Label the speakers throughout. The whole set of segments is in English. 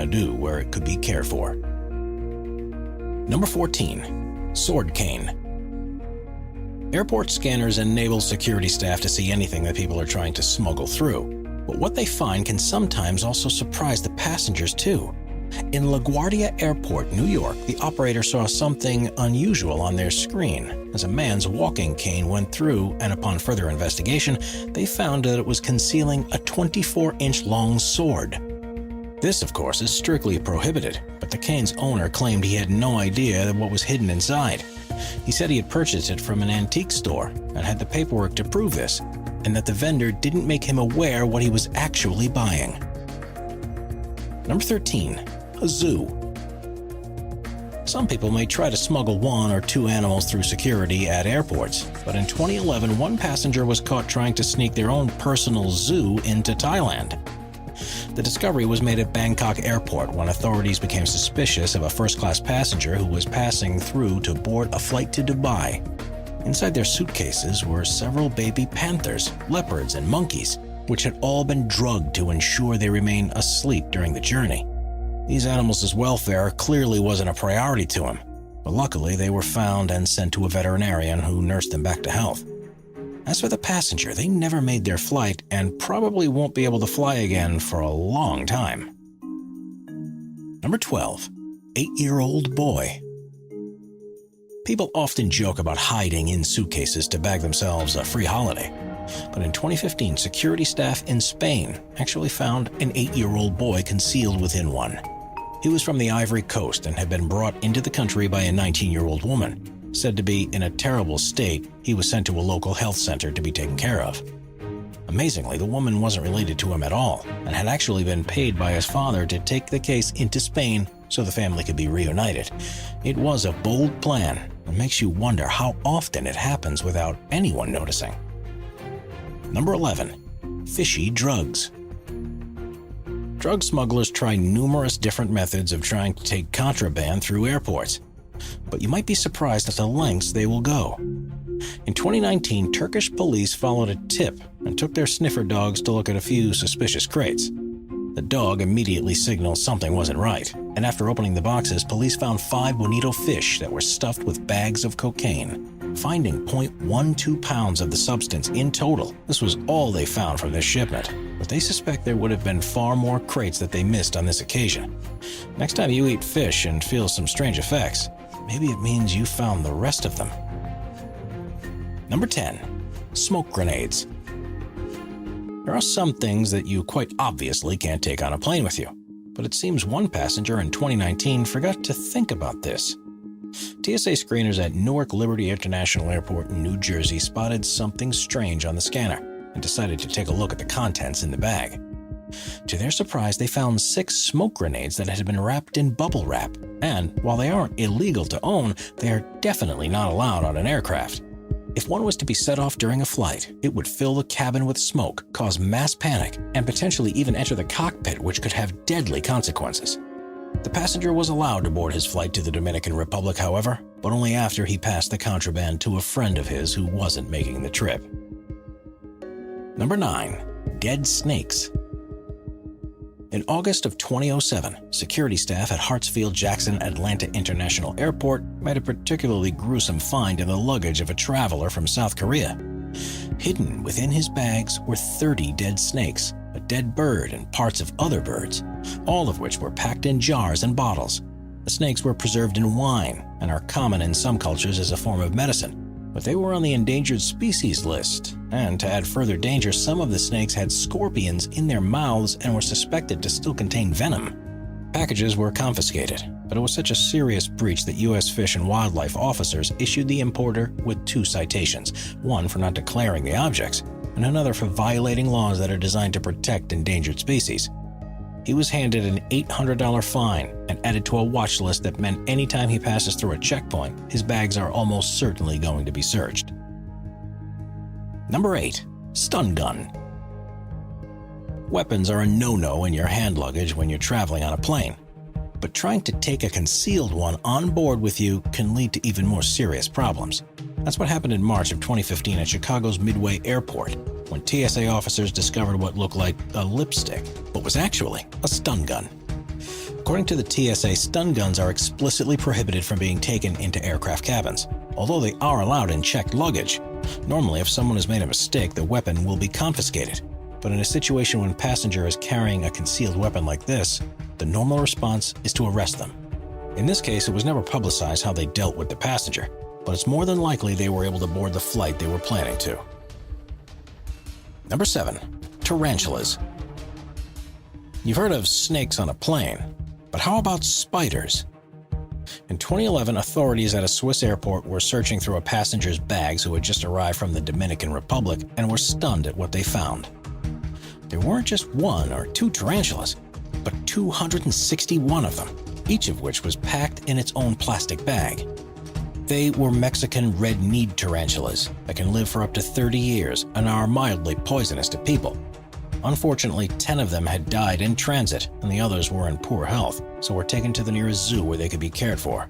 Speaker 1: Xanadu where it could be cared for. Number 14. Sword cane. Airport scanners enable security staff to see anything that people are trying to smuggle through. But what they find can sometimes also surprise the passengers too. In LaGuardia Airport, New York, the operator saw something unusual on their screen as a man's walking cane went through, and upon further investigation, they found that it was concealing a 24-inch long sword. This, of course, is strictly prohibited, but the cane's owner claimed he had no idea what was hidden inside. He said he had purchased it from an antique store and had the paperwork to prove this, and that the vendor didn't make him aware what he was actually buying. Number 13. A zoo. Some people may try to smuggle 1 or 2 animals through security at airports, but in 2011, one passenger was caught trying to sneak their own personal zoo into Thailand. The discovery was made at Bangkok Airport when authorities became suspicious of a first-class passenger who was passing through to board a flight to Dubai. Inside their suitcases were several baby panthers, leopards, and monkeys, which had all been drugged to ensure they remained asleep during the journey. These animals' welfare clearly wasn't a priority to him, but luckily they were found and sent to a veterinarian who nursed them back to health. As for the passenger, they never made their flight and probably won't be able to fly again for a long time. Number 12. 8-year-old boy. People often joke about hiding in suitcases to bag themselves a free holiday. But in 2015, security staff in Spain actually found an 8-year-old boy concealed within one. He was from the Ivory Coast and had been brought into the country by a 19-year-old woman. Said to be in a terrible state, he was sent to a local health center to be taken care of. Amazingly, the woman wasn't related to him at all and had actually been paid by his father to take the case into Spain so the family could be reunited. It was a bold plan and makes you wonder how often it happens without anyone noticing. Number 11. Fishy drugs. Drug smugglers try numerous different methods of trying to take contraband through airports, but you might be surprised at the lengths they will go. In 2019, Turkish police followed a tip and took their sniffer dogs to look at a few suspicious crates. The dog immediately signaled something wasn't right, and after opening the boxes, police found 5 bonito fish that were stuffed with bags of cocaine, finding 0.12 pounds of the substance in total. This was all they found from this shipment, but they suspect there would have been far more crates that they missed on this occasion. Next time you eat fish and feel some strange effects, maybe it means you found the rest of them. Number 10. Smoke grenades. There are some things that you quite obviously can't take on a plane with you, but it seems one passenger in 2019 forgot to think about this. TSA screeners at Newark Liberty International Airport in New Jersey spotted something strange on the scanner and decided to take a look at the contents in the bag. To their surprise, they found 6 smoke grenades that had been wrapped in bubble wrap, and while they aren't illegal to own, they are definitely not allowed on an aircraft. If one was to be set off during a flight, it would fill the cabin with smoke, cause mass panic, and potentially even enter the cockpit, which could have deadly consequences. The passenger was allowed to board his flight to the Dominican Republic, however, but only after he passed the contraband to a friend of his who wasn't making the trip. Number 9. Dead snakes. In August of 2007, security staff at Hartsfield-Jackson Atlanta International Airport made a particularly gruesome find in the luggage of a traveler from South Korea. Hidden within his bags were 30 dead snakes, a dead bird, and parts of other birds, all of which were packed in jars and bottles. The snakes were preserved in wine and are common in some cultures as a form of medicine, but they were on the endangered species list, and to add further danger, some of the snakes had scorpions in their mouths and were suspected to still contain venom. Packages were confiscated, but it was such a serious breach that U.S. Fish and Wildlife officers issued the importer with 2 citations, one for not declaring the objects, and another for violating laws that are designed to protect endangered species. He was handed an $800 fine and added to a watch list that meant anytime he passes through a checkpoint, his bags are almost certainly going to be searched. Number 8. Stun gun. Weapons are a no-no in your hand luggage when you're traveling on a plane, but trying to take a concealed one on board with you can lead to even more serious problems. That's what happened in March of 2015 at Chicago's Midway Airport, when TSA officers discovered what looked like a lipstick, but was actually a stun gun. According to the TSA, stun guns are explicitly prohibited from being taken into aircraft cabins, although they are allowed in checked luggage. Normally, if someone has made a mistake, the weapon will be confiscated. But in a situation when a passenger is carrying a concealed weapon like this, the normal response is to arrest them. In this case, it was never publicized how they dealt with the passenger, but it's more than likely they were able to board the flight they were planning to. Number 7. Tarantulas. You've heard of snakes on a plane, but how about spiders? In 2011, authorities at a Swiss airport were searching through a passenger's bags who had just arrived from the Dominican Republic and were stunned at what they found. There weren't just 1 or 2 tarantulas, but 261 of them, each of which was packed in its own plastic bag. They were Mexican red-kneed tarantulas that can live for up to 30 years and are mildly poisonous to people. Unfortunately, 10 of them had died in transit, and the others were in poor health, so were taken to the nearest zoo where they could be cared for.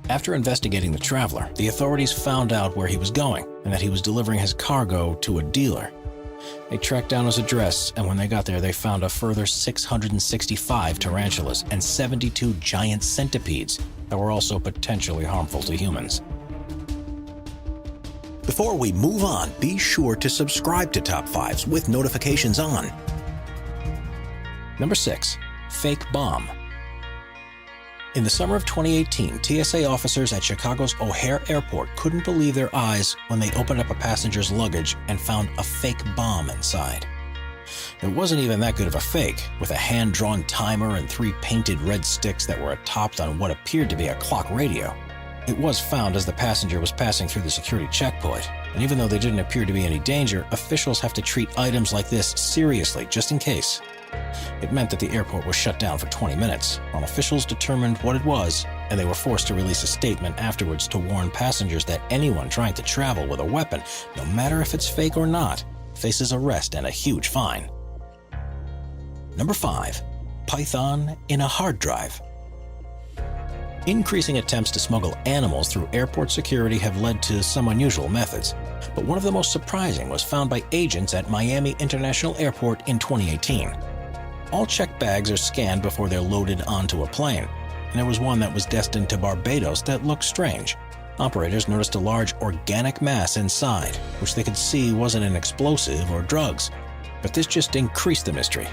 Speaker 1: After investigating the traveler, the authorities found out where he was going and that he was delivering his cargo to a dealer. They tracked down his address, and when they got there, they found a further 665 tarantulas and 72 giant centipedes that were also potentially harmful to humans. Before we move on, be sure to subscribe to Top 5s with notifications on. Number 6. Fake bomb. In the summer of 2018, TSA officers at Chicago's O'Hare Airport couldn't believe their eyes when they opened up a passenger's luggage and found a fake bomb inside. It wasn't even that good of a fake, with a hand-drawn timer and 3 painted red sticks that were topped on what appeared to be a clock radio. It was found as the passenger was passing through the security checkpoint, and even though there didn't appear to be any danger, officials have to treat items like this seriously, just in case. It meant that the airport was shut down for 20 minutes, while officials determined what it was, and they were forced to release a statement afterwards to warn passengers that anyone trying to travel with a weapon, no matter if it's fake or not, faces arrest and a huge fine. Number 5. Python in a hard drive. Increasing attempts to smuggle animals through airport security have led to some unusual methods, but one of the most surprising was found by agents at Miami International Airport in 2018. All checked bags are scanned before they're loaded onto a plane, and there was one that was destined to Barbados that looked strange. Operators noticed a large organic mass inside, which they could see wasn't an explosive or drugs. But this just increased the mystery,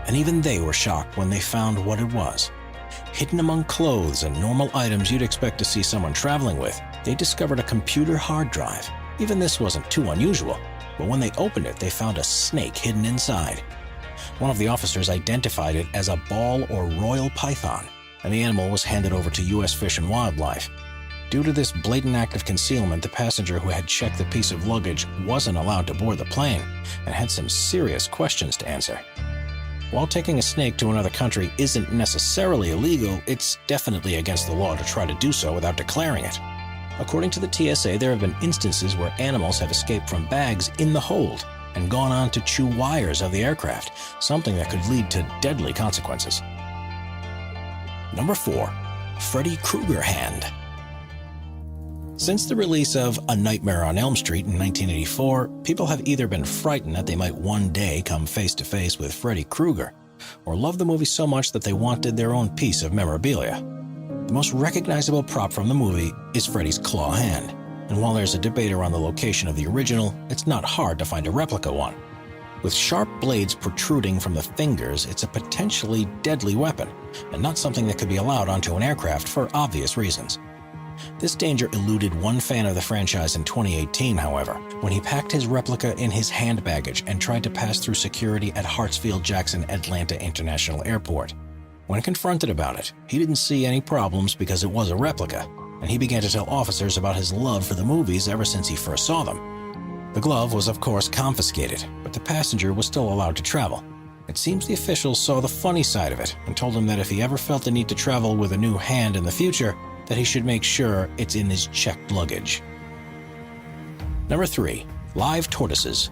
Speaker 1: and even they were shocked when they found what it was. Hidden among clothes and normal items you'd expect to see someone traveling with, they discovered a computer hard drive. Even this wasn't too unusual, but when they opened it, they found a snake hidden inside. One of the officers identified it as a ball or royal python, and the animal was handed over to U.S. Fish and Wildlife. Due to this blatant act of concealment, the passenger who had checked the piece of luggage wasn't allowed to board the plane and had some serious questions to answer. While taking a snake to another country isn't necessarily illegal, it's definitely against the law to try to do so without declaring it. According to the TSA, there have been instances where animals have escaped from bags in the hold and gone on to chew wires of the aircraft, something that could lead to deadly consequences. Number 4. Freddy Krueger hand. Since the release of A Nightmare on Elm Street in 1984, people have either been frightened that they might one day come face-to-face with Freddy Krueger, or loved the movie so much that they wanted their own piece of memorabilia. The most recognizable prop from the movie is Freddy's claw hand, and while there's a debate around the location of the original, it's not hard to find a replica one. With sharp blades protruding from the fingers, it's a potentially deadly weapon, and not something that could be allowed onto an aircraft for obvious reasons. This danger eluded one fan of the franchise in 2018, however, when he packed his replica in his hand baggage and tried to pass through security at Hartsfield-Jackson Atlanta International Airport. When confronted about it, he didn't see any problems because it was a replica, and he began to tell officers about his love for the movies ever since he first saw them. The glove was of course confiscated, but the passenger was still allowed to travel. It seems the officials saw the funny side of it and told him that if he ever felt the need to travel with a new hand in the future, that he should make sure it's in his checked luggage. Number 3. Live tortoises.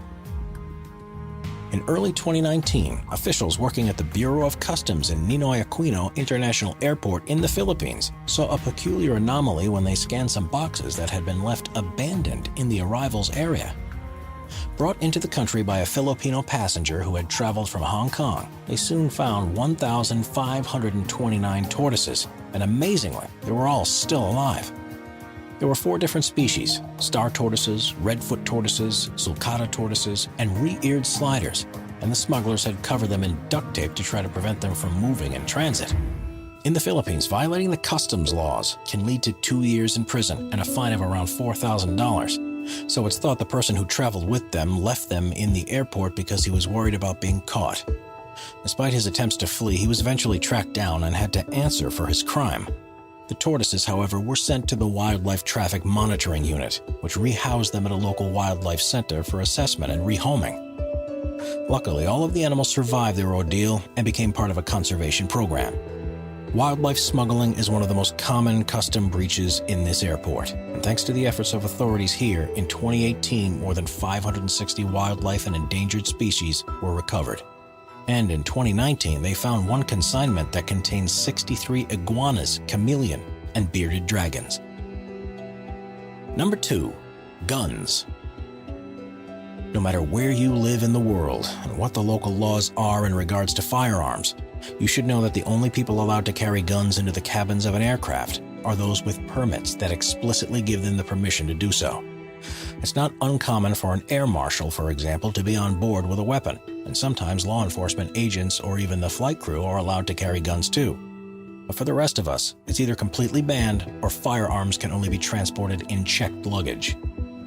Speaker 1: In early 2019, officials working at the Bureau of Customs in Ninoy Aquino International Airport in the Philippines saw a peculiar anomaly when they scanned some boxes that had been left abandoned in the arrivals area. Brought into the country by a Filipino passenger who had traveled from Hong Kong, they soon found 1,529 tortoises, and amazingly, they were all still alive. There were 4 different species: star tortoises, redfoot tortoises, sulcata tortoises, and re-eared sliders, and the smugglers had covered them in duct tape to try to prevent them from moving in transit. In the Philippines, violating the customs laws can lead to 2 years in prison and a fine of around $4,000. So it's thought the person who traveled with them left them in the airport because he was worried about being caught. Despite his attempts to flee, he was eventually tracked down and had to answer for his crime. The tortoises, however, were sent to the Wildlife Traffic Monitoring Unit, which rehoused them at a local wildlife center for assessment and rehoming. Luckily, all of the animals survived their ordeal and became part of a conservation program. Wildlife smuggling is one of the most common custom breaches in this airport, and thanks to the efforts of authorities here, in 2018, more than 560 wildlife and endangered species were recovered. And in 2019, they found one consignment that contains 63 iguanas, chameleon, and bearded dragons. Number 2. Guns. No matter where you live in the world and what the local laws are in regards to firearms, you should know that the only people allowed to carry guns into the cabins of an aircraft are those with permits that explicitly give them the permission to do so. It's not uncommon for an air marshal, for example, to be on board with a weapon, and sometimes law enforcement agents or even the flight crew are allowed to carry guns too. But for the rest of us, it's either completely banned or firearms can only be transported in checked luggage.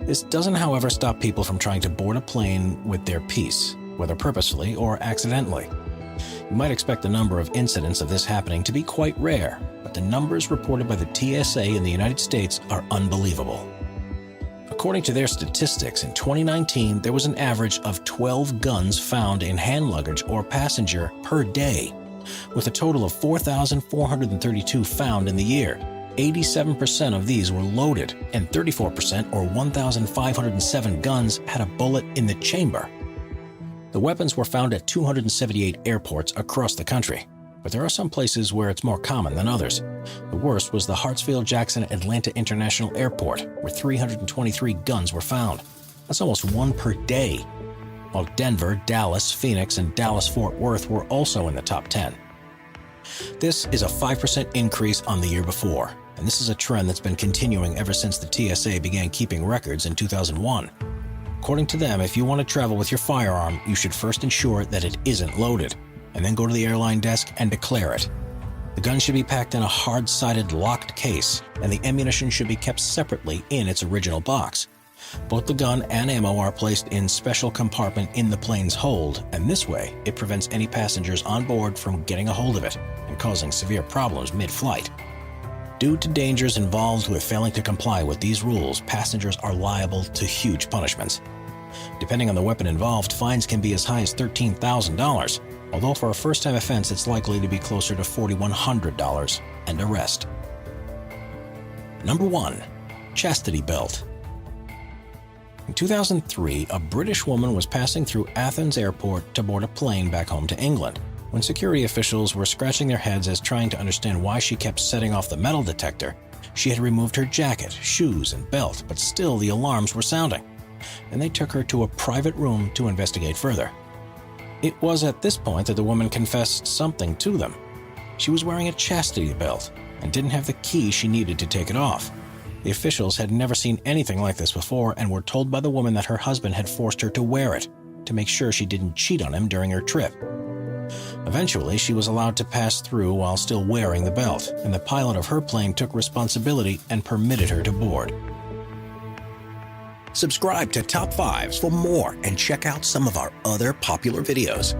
Speaker 1: This doesn't, however, stop people from trying to board a plane with their piece, whether purposefully or accidentally. You might expect the number of incidents of this happening to be quite rare, but the numbers reported by the TSA in the United States are unbelievable. According to their statistics, in 2019, there was an average of 12 guns found in hand luggage or passenger per day, with a total of 4,432 found in the year. 87% of these were loaded, and 34%, or 1,507 guns, had a bullet in the chamber. The weapons were found at 278 airports across the country, but there are some places where it's more common than others. The worst was the Hartsfield-Jackson Atlanta International Airport, where 323 guns were found. That's almost 1 per day, while Denver, Dallas, Phoenix, and Dallas-Fort Worth were also in the top 10. This is a 5% increase on the year before, and this is a trend that's been continuing ever since the TSA began keeping records in 2001. According to them, if you want to travel with your firearm, you should first ensure that it isn't loaded, and then go to the airline desk and declare it. The gun should be packed in a hard-sided locked case, and the ammunition should be kept separately in its original box. Both the gun and ammo are placed in special compartment in the plane's hold, and this way, it prevents any passengers on board from getting a hold of it and causing severe problems mid-flight. Due to dangers involved with failing to comply with these rules, passengers are liable to huge punishments. Depending on the weapon involved, fines can be as high as $13,000, although for a first-time offense, it's likely to be closer to $4,100 and arrest. Number 1. Chastity belt. In 2003, a British woman was passing through Athens Airport to board a plane back home to England, when security officials were scratching their heads as trying to understand why she kept setting off the metal detector. She had removed her jacket, shoes, and belt, but still the alarms were sounding, and they took her to a private room to investigate further. It was at this point that the woman confessed something to them. She was wearing a chastity belt and didn't have the key she needed to take it off. The officials had never seen anything like this before and were told by the woman that her husband had forced her to wear it to make sure she didn't cheat on him during her trip. Eventually, she was allowed to pass through while still wearing the belt, and the pilot of her plane took responsibility and permitted her to board.
Speaker 2: Subscribe to Top 5s for more and check out some of our other popular videos.